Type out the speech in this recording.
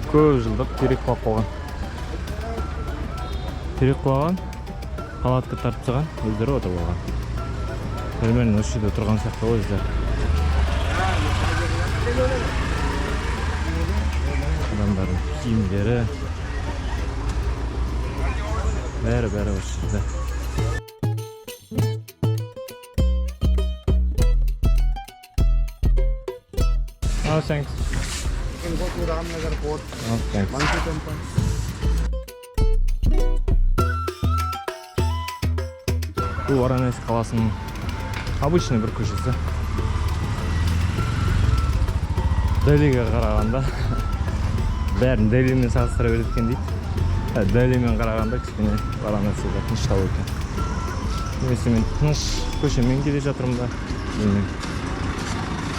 көп жылдық терек құлап қалған. Терек құлаған, палатка тартып тастаған, өздері отырып алған. Бөлменің осы жерде тұрған сияқты ғой өздері. Адамдардың киімдері бәрі осы жерде. Oh, thanks. You can go to Ramnagar Port. Oh, thanks. Monkey Temple. Bu Varanasi қаласының обычный бір көшесі. Делиге қарағанда бәрін Делимен салыстыра береді екен дейді. Делимен қарағанда кішкене Варанасида тыныштау екен. Немесе мен тыныш көшемен келе жатырмын ба, білмеймін.